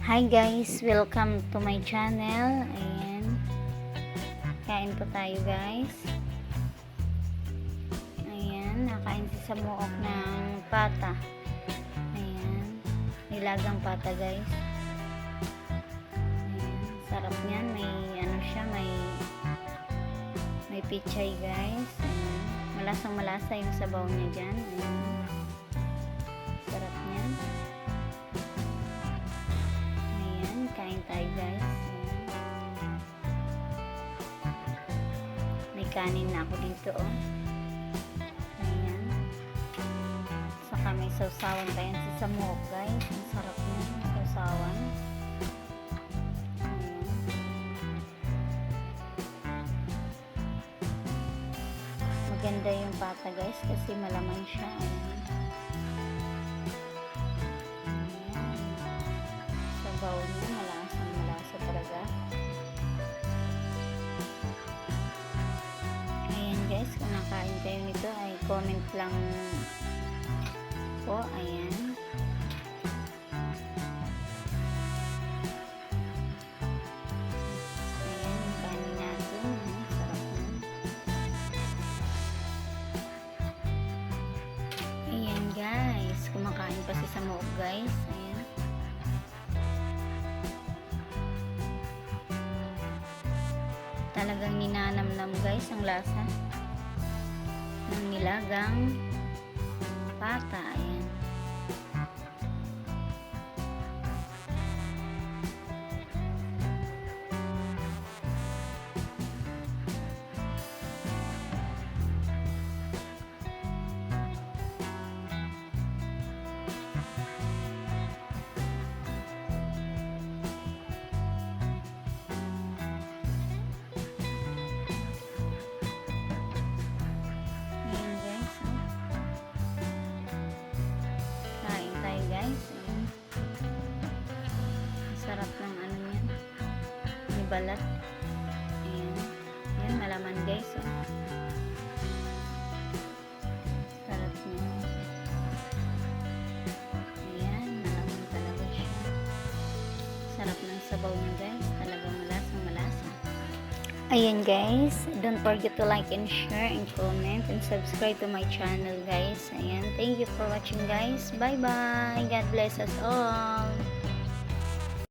Hi guys, welcome to my channel. Ayan. Kain po tayo guys. Ayan, nakain si Samuok ng pata. Ayan, nilagang pata guys. Ayan, sarap niyan. May ano siya, may pichay guys. Ayan, malasang malasa yung sabaw niya dyan. Ayan. Sarap niyan. Kain tayo guys. Ayan. May kanin na ako dito oh. Ayan. Saka may sausawan pa yan si Samuok guys. Ang sarap niya. Sausawan. Ayan. Maganda yung pata guys kasi malaman siya. Ayan. Sabaw niya, malasa talaga. Ayan guys, kung nakain kayo nito ay comment lang po. Ayan. Ayan yung kanin natin. Sarap na. Ayan guys, kumakain pa si Samuok guys. Ayan. Talagang ninanamnam guys ang lasa ng nilagang pata. Ayan. Sarap ng ano yan, may balat. Ayan. Ayan, malaman guys oh. Sarap niya. Ayan, malaman talaga siya. Sarap ng sabaw niya guys, talagang malasang malasa. Ayan guys, don't forget to like and share and comment and subscribe to my channel guys. Ayan, thank you for watching guys. Bye bye, God bless us all.